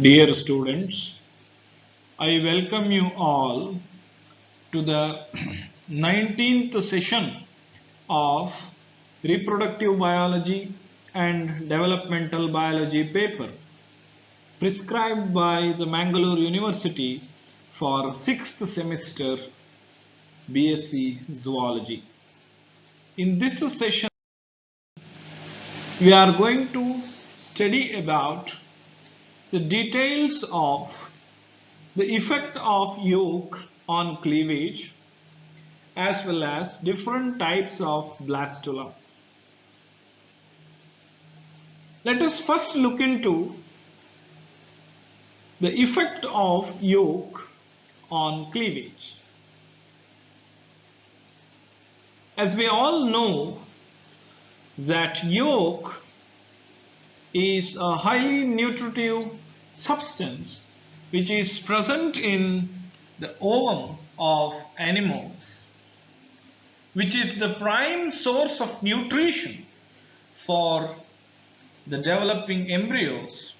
Dear students, I welcome you all to the 19th session of Reproductive Biology and Developmental Biology paper prescribed by the Mangalore University for 6th semester BSc Zoology. In this session, we are going to study about the details of the effect of yolk on cleavage as well as different types of blastula. Let us first look into the effect of yolk on cleavage. As we all know that yolk is a highly nutritive substance which is present in the ovum of animals, which is the prime source of nutrition for the developing embryos.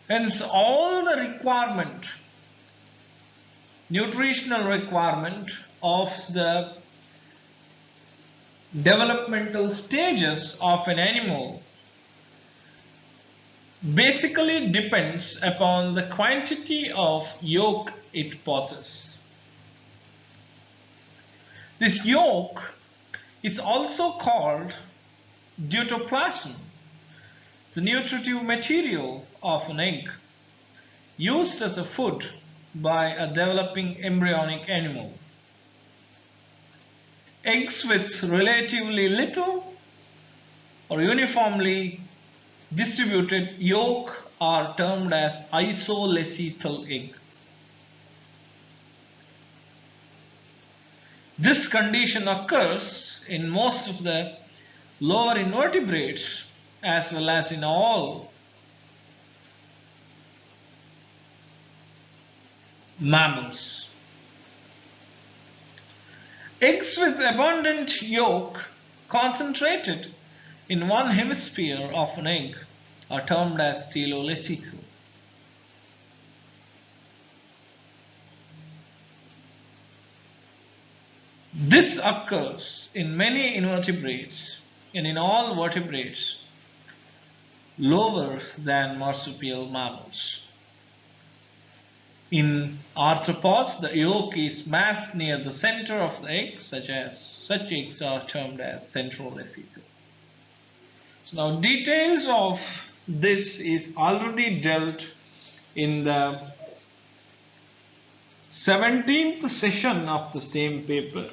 Hence, all the nutritional requirement of the developmental stages of an animal basically depends upon the quantity of yolk it possesses. This yolk is also called deutoplasm, the nutritive material of an egg, used as a food by a developing embryonic animal. Eggs with relatively little or uniformly distributed yolk are termed as isoleucine egg. This condition occurs in most of the lower invertebrates as well as in all mammals. Eggs with abundant yolk concentrated in one hemisphere of an egg are termed as teloleucine. This occurs in many invertebrates and in all vertebrates lower than marsupial mammals. In arthropods, the yolk is massed near the center of the egg, such eggs are termed as centroleucine. So now details of this is already dealt in the 17th session of the same paper.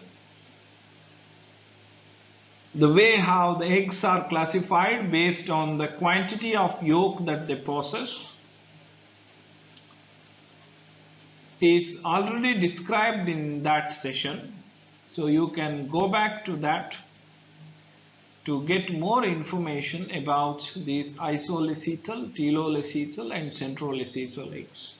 The way how the eggs are classified based on the quantity of yolk that they possess is already described in that session. So you can go back to that to get more information about these isoleucine, teloleucine and centroleucine eggs.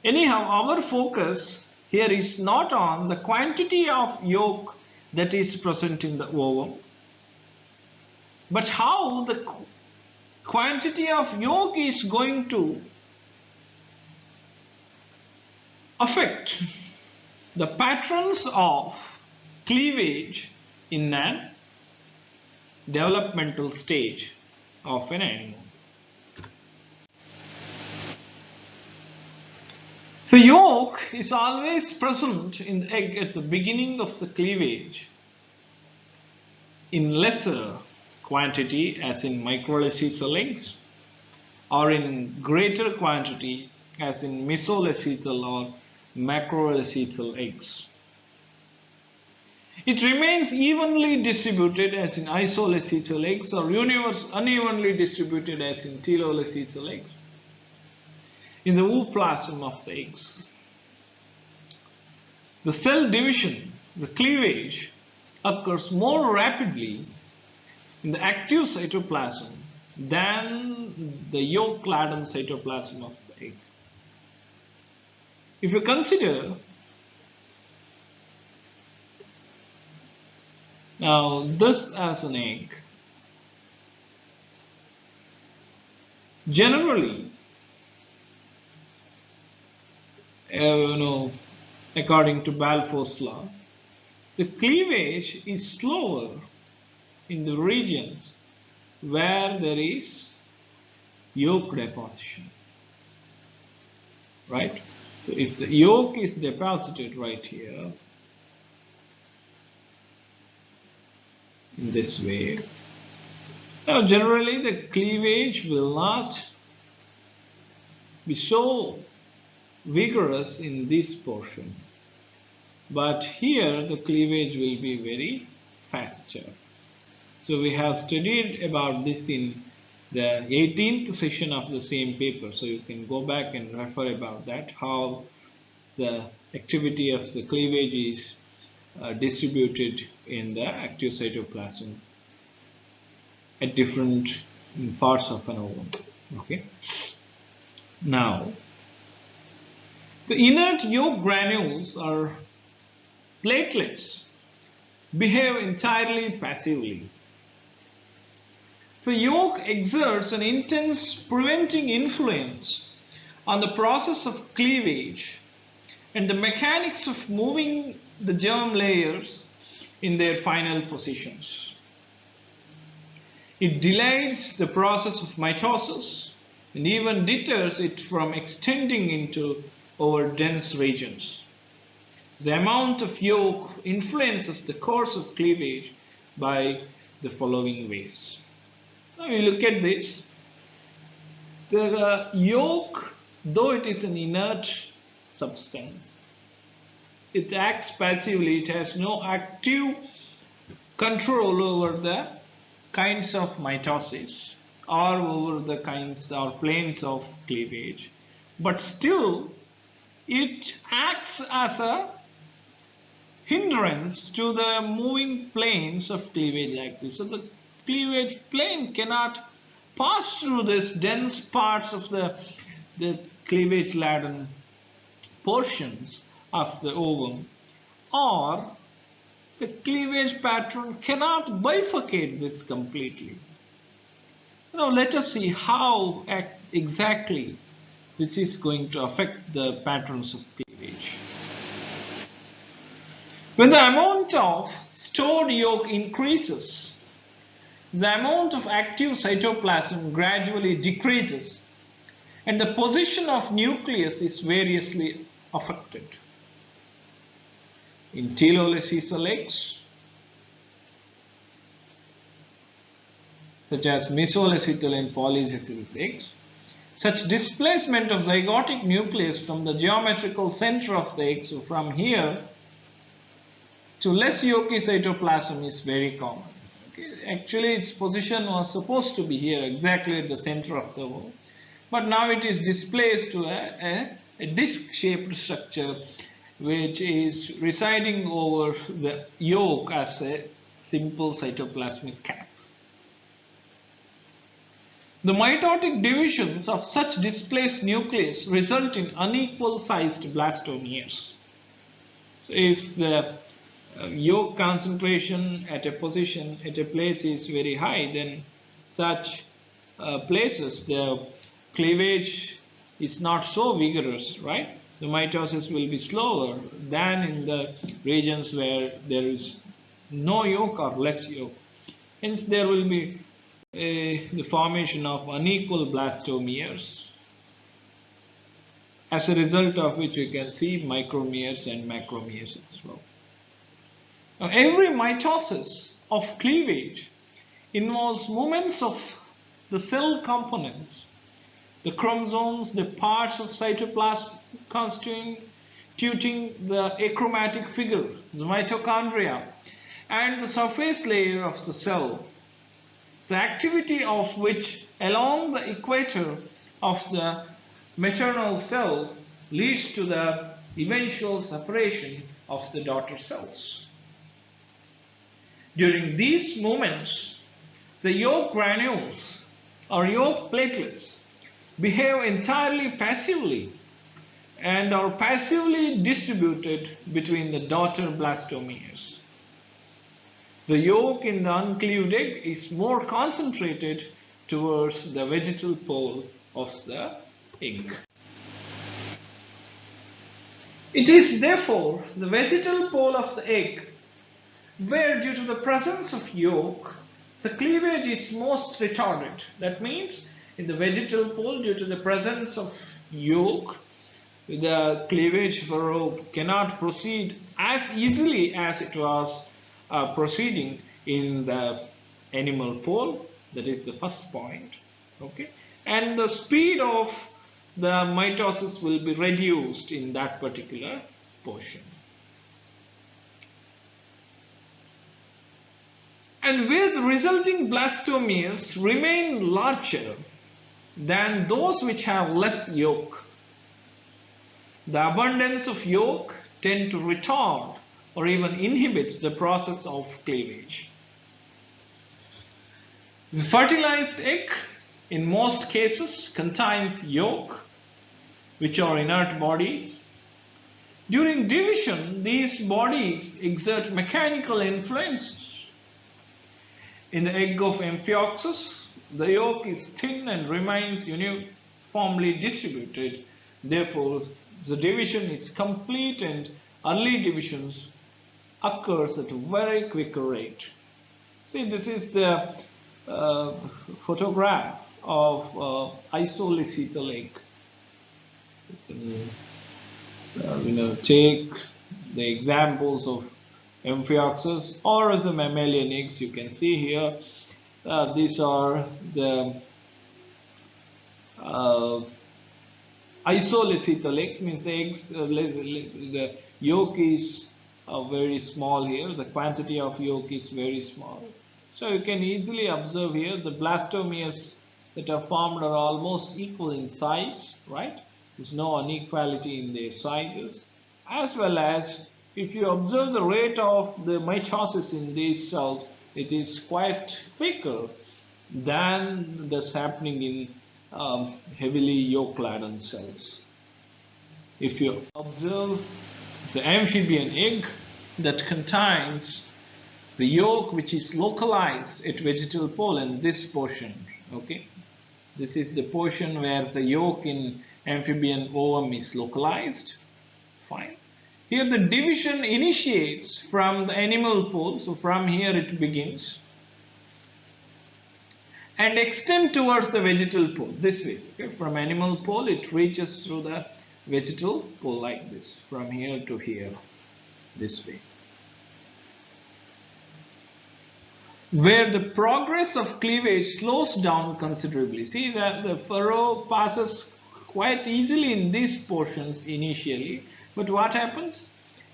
Anyhow, our focus here is not on the quantity of yolk that is present in the ovum, but how the quantity of yolk is going to affect the patterns of cleavage in a developmental stage of an animal. So yolk is always present in the egg at the beginning of the cleavage in lesser quantity as in microleucine eggs, or in greater quantity as in mesoleucine or macroleucine eggs. It remains evenly distributed as in isoleucine eggs or unevenly distributed as in teloleucine eggs in the ooplasm of the eggs. The cell division, the cleavage, occurs more rapidly in the active cytoplasm than the yolk-laden cytoplasm of the egg. If you consider now this as an egg, Generally, according to Balfour's law, the cleavage is slower in the regions where there is yolk deposition, right? So if the yolk is deposited right here in this way, now generally the cleavage will not be so vigorous in this portion, but here the cleavage will be very faster. So we have studied about this in the 18th session of the same paper, so you can go back and refer about that, how the activity of the cleavage is distributed in the active cytoplasm at different parts of an ovum. Okay. Now, the inert yolk granules or platelets behave entirely passively. So yolk exerts an intense preventing influence on the process of cleavage and the mechanics of moving the germ layers in their final positions. It delays the process of mitosis and even deters it from extending into over dense regions. The amount of yolk influences the course of cleavage by the following ways. Now you look at this. The yolk, though it is an inert substance, it acts passively. It has no active control over the kinds of mitosis or over the kinds or planes of cleavage, but still it acts as a hindrance to the moving planes of cleavage like this. So the cleavage plane cannot pass through this dense parts of the cleavage laden portions of the ovum, or the cleavage pattern cannot bifurcate this completely. Now let us see how exactly this is going to affect the patterns of cleavage. When the amount of stored yolk increases, the amount of active cytoplasm gradually decreases and the position of nucleus is variously affected. In telolacezal eggs, such as mesolacetal and polyacetal eggs, such displacement of zygotic nucleus from the geometrical center of the egg, so from here to less yolky cytoplasm, is very common. Okay. Actually, its position was supposed to be here, exactly at the center of the ovum, but now it is displaced to a disc-shaped structure which is residing over the yolk as a simple cytoplasmic cap. The mitotic divisions of such displaced nucleus result in unequal sized blastomeres. So if the yolk concentration at a position, at a place is very high, then such places the cleavage is not so vigorous, right? The mitosis will be slower than in the regions where there is no yolk or less yolk. Hence there will be the formation of unequal blastomeres, as a result of which we can see micromeres and macromeres as well. Now, every mitosis of cleavage involves movements of the cell components, the chromosomes, the parts of cytoplasm constituting the achromatic figure, the mitochondria, and the surface layer of the cell, the activity of which along the equator of the maternal cell leads to the eventual separation of the daughter cells. During these moments, the yolk granules or yolk platelets behave entirely passively and are passively distributed between the daughter blastomeres. The yolk in the uncleaved egg is more concentrated towards the vegetal pole of the egg. It is therefore the vegetal pole of the egg where, due to the presence of yolk, the cleavage is most retarded. That means in the vegetal pole, due to the presence of yolk, the cleavage furrow cannot proceed as easily as it was proceeding in the animal pole. That is the first point. Okay, and the speed of the mitosis will be reduced in that particular portion. And where the resulting blastomeres remain larger than those which have less yolk, the abundance of yolk tend to retard or even inhibits the process of cleavage. The fertilized egg in most cases contains yolk, which are inert bodies. During division, these bodies exert mechanical influences. In the egg of Amphioxus, the yolk is thin and remains uniformly distributed. Therefore, the division is complete and early divisions occurs at a very quick rate. See, this is the photograph of isoleucethal egg. You can take the examples of Amphioxus or the mammalian eggs. You can see here these are the isoleucethal eggs, means the eggs, the yolk is very small here, the quantity of yolk is very small. So you can easily observe here the blastomeres that are formed are almost equal in size, right? There's no inequality in their sizes, as well as if you observe the rate of the mitosis in these cells, it is quite quicker than that's happening in heavily yolk-laden cells. If you observe the amphibian egg that contains the yolk which is localized at vegetal pole in this portion, okay, this is the portion where the yolk in amphibian ovum is localized. Fine. Here the division initiates from the animal pole, so from here it begins and extend towards the vegetal pole this way. Okay? From animal pole it reaches through the vegetal pole like this, from here to here, this way, where the progress of cleavage slows down considerably. See that the furrow passes quite easily in these portions initially, but what happens?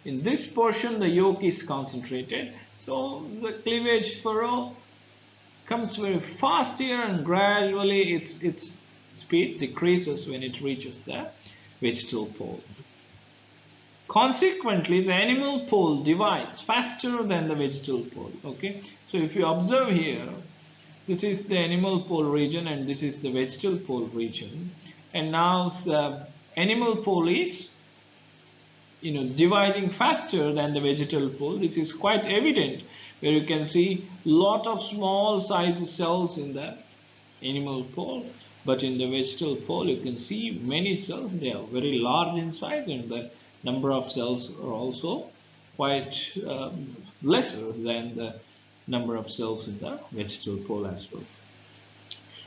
In this portion the yolk is concentrated, so the cleavage furrow comes very fast here and gradually its speed decreases when it reaches the vegetal pole. Consequently, the animal pole divides faster than the vegetal pole. Okay, so if you observe here, this is the animal pole region and this is the vegetal pole region, and now the animal pole is dividing faster than the vegetal pole. This is quite evident, where you can see lot of small size cells in the animal pole, but in the vegetal pole you can see many cells. They are very large in size and the number of cells are also quite lesser than the number of cells in the vegetal pole as well.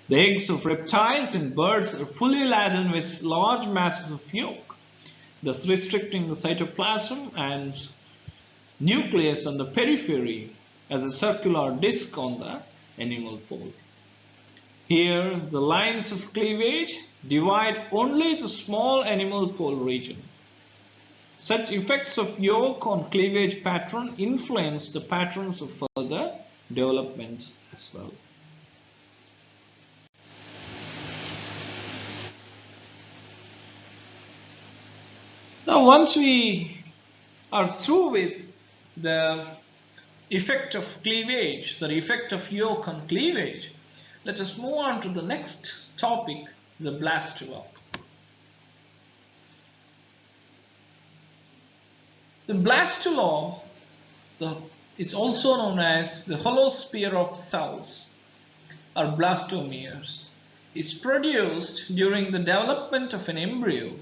The eggs of reptiles and birds are fully laden with large masses of yolk, thus restricting the cytoplasm and nucleus on the periphery as a circular disc on the animal pole. Here, the lines of cleavage divide only the small animal pole region. Such effects of yolk on cleavage pattern influence the patterns of further development as well. Now, once we are through with the effect of cleavage, the effect of yolk on cleavage, let us move on to the next topic, the blastula. The blastula is also known as the hollow sphere of cells or blastomeres. is produced during the development of an embryo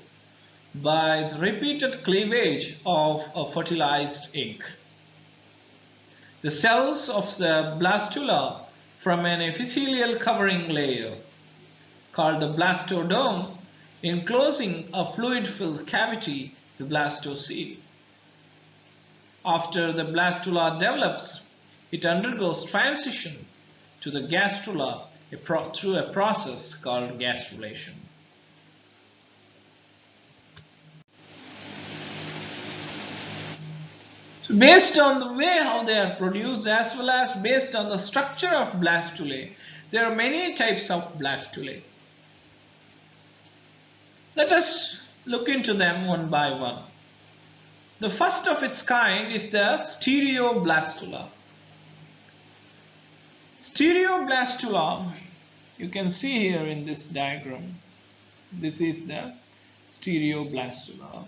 by the repeated cleavage of a fertilized egg. The cells of the blastula form an epithelial covering layer called the blastodome, enclosing a fluid-filled cavity, the blastocele. After the blastula develops, it undergoes transition to the gastrula through a process called gastrulation. So based on the way how they are produced as well as based on the structure of blastulae, there are many types of blastulae. Let us look into them one by one. The first of its kind is the stereoblastula. Stereoblastula, you can see here in this diagram, this is the stereoblastula.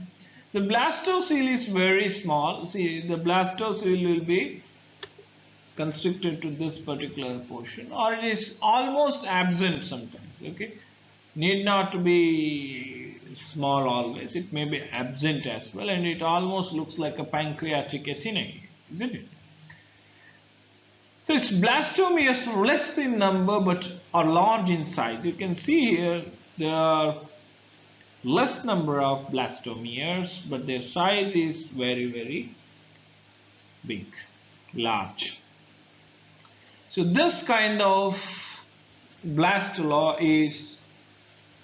The blastocele is very small. See, the blastocele will be constricted to this particular portion, or it is almost absent sometimes. Okay, need not to be small always. It may be absent as well, and it almost looks like a pancreatic acini, isn't it? So its blastomeres are less in number but are large in size. You can see here there are less number of blastomeres, but their size is very big, large. So this kind of blastula is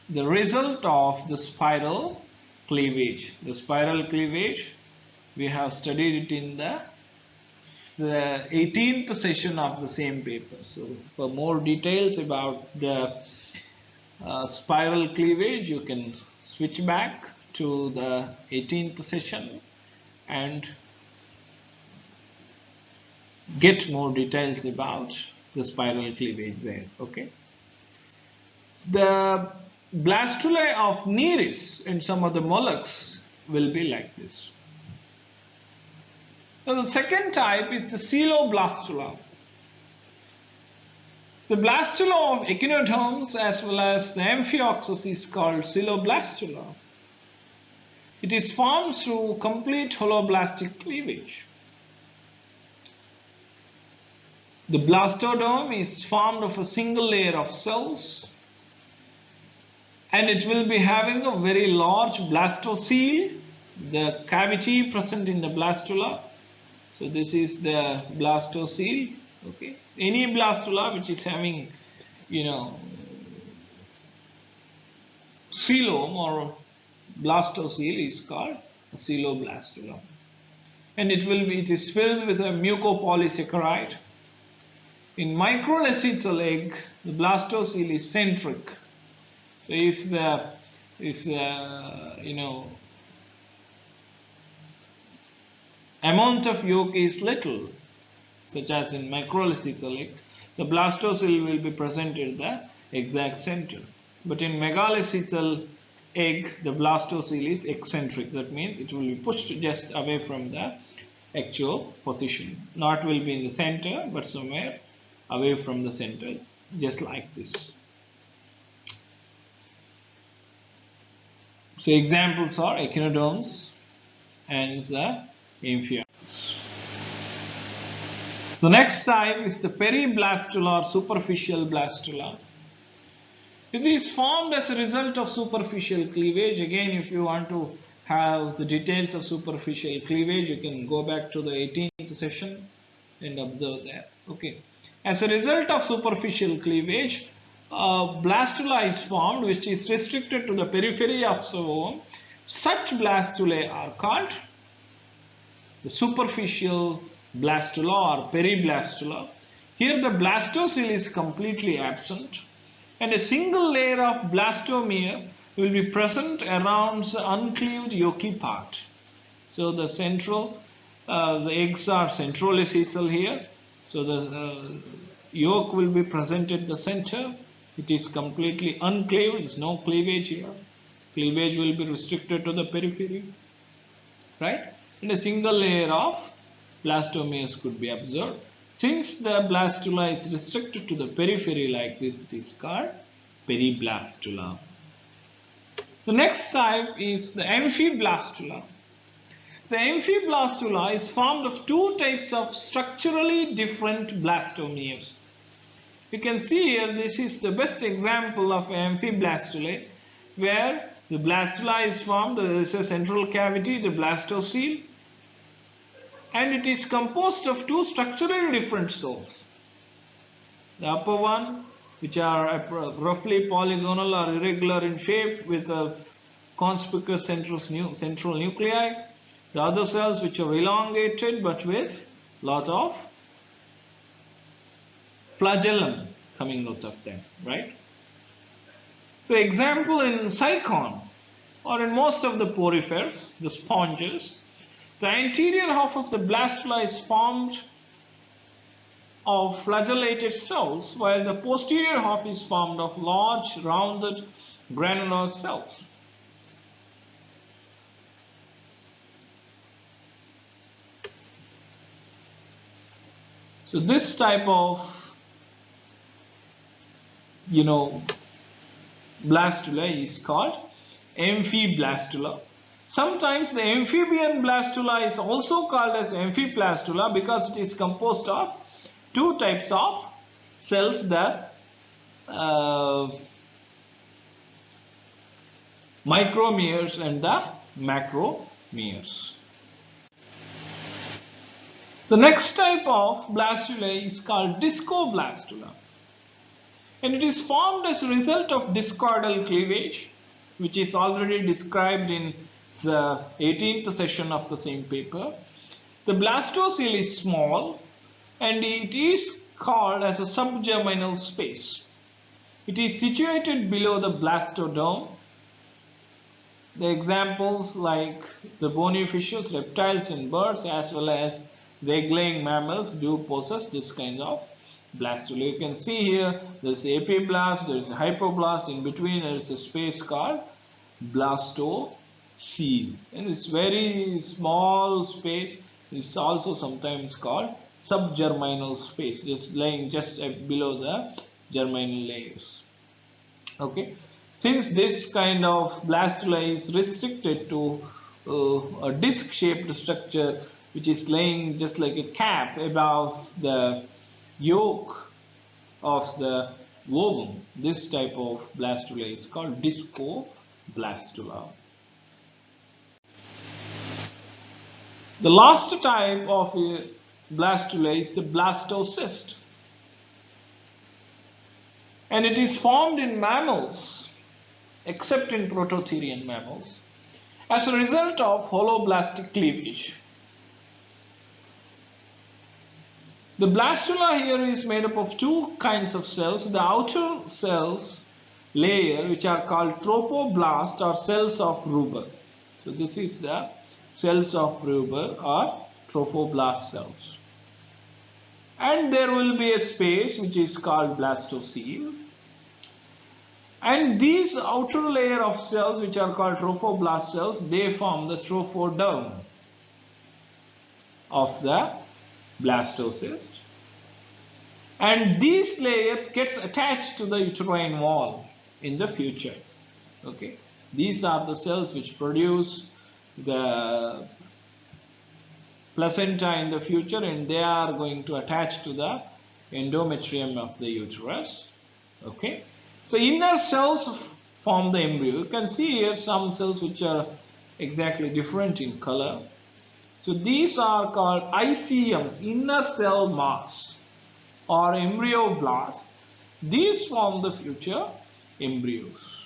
the result of the spiral cleavage. The spiral cleavage, we have studied it in the 18th session of the same paper. So for more details about the spiral cleavage, you can switch back to the 18th session and get more details about the spiral cleavage there. Okay. The blastulae of Nereis and some of the mollusks will be like this. Now the second type is the coeloblastula. The blastula of echinoderms as well as the amphioxus is called coeloblastula. It is formed through complete holoblastic cleavage. The blastodome is formed of a single layer of cells, and it will be having a very large blastocele, the cavity present in the blastula. So this is the blastocele. Okay, any blastula which is having, coelom or blastocele is called a coeloblastula, and it is filled with a mucopolysaccharide. In microlesethal egg, the blastocele is centric. So if the amount of yolk is little, such as in microlesethal egg, the blastocele will be present at the exact center. But in megalesethal egg, the blastocele is eccentric. That means it will be pushed just away from the actual position. Not will be in the center, but somewhere away from the center, just like this. So examples are echinoderms and the amphioxus. The next type is the periblastula or superficial blastula. It is formed as a result of superficial cleavage. Again, if you want to have the details of superficial cleavage, you can go back to the 18th session and observe that. Okay. As a result of superficial cleavage, blastula is formed which is restricted to the periphery of the ovum. Such blastulae are called the superficial blastula or periblastula. Here the blastocele is completely absent, and a single layer of blastomere will be present around the uncleaved yolky part. So the the eggs are centrolesethal here. So the yolk will be present at the center. It is completely uncleaved. There is no cleavage here. Cleavage will be restricted to the periphery, right? And a single layer of blastomeres could be observed. Since the blastula is restricted to the periphery like this, it is called periblastula. So next type is the amphiblastula. The amphiblastula is formed of two types of structurally different blastomeres. You can see here this is the best example of amphiblastulae, where the blastula is formed, there is a central cavity, the blastocele, and it is composed of two structurally different cells. The upper one, which are roughly polygonal or irregular in shape with a conspicuous central nuclei. The other cells which are elongated but with lot of flagellum coming out of them, right? So example in cycon or in most of the porifers, the sponges, the anterior half of the blastula is formed of flagellated cells, while the posterior half is formed of large rounded granular cells. So this type of blastula is called amphiblastula. Sometimes the amphibian blastula is also called as amphiblastula because it is composed of two types of cells, the micromeres and the macromeres. The next type of blastula is called discoblastula, and it is formed as a result of discoidal cleavage, which is already described in the 18th session of the same paper. The blastocele is small and it is called as a subgerminal space. It is situated below the blastoderm. The examples like the bony fishes, reptiles and birds, as well as the egg-laying mammals do possess this kind of blastula. You can see here there is epiblast, there is a hypoblast, in between there is a space called blastocele, and this very small space is also sometimes called subgerminal space, just lying just below the germinal layers. Okay, since this kind of blastula is restricted to a disc shaped structure which is laying just like a cap above the yolk of the ovum, this type of blastula is called discoblastula. The last type of blastula is the blastocyst, and it is formed in mammals except in prototherian mammals as a result of holoblastic cleavage. The blastula here is made up of two kinds of cells. The outer cells layer, which are called tropoblast, or cells of Ruber. So this is the cells of Ruber or trophoblast cells. And there will be a space which is called blastocele. And these outer layer of cells, which are called trophoblast cells, they form the trophoderm of the blastocyst, and these layers gets attached to the uterine wall in the future. Okay, these are the cells which produce the placenta in the future, and they are going to attach to the endometrium of the uterus. Okay, so inner cells form the embryo. You can see here some cells which are exactly different in color. So these are called ICMs, inner cell mass, or embryoblasts. These form the future embryos,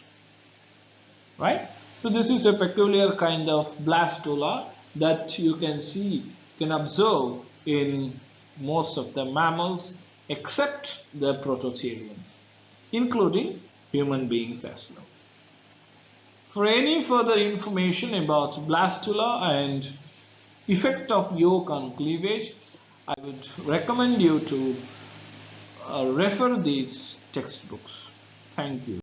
right? So this is a peculiar kind of blastula that you can observe in most of the mammals except the prototherians, including human beings as well. For any further information about blastula and effect of yolk on cleavage, I would recommend you to refer these textbooks. Thank you.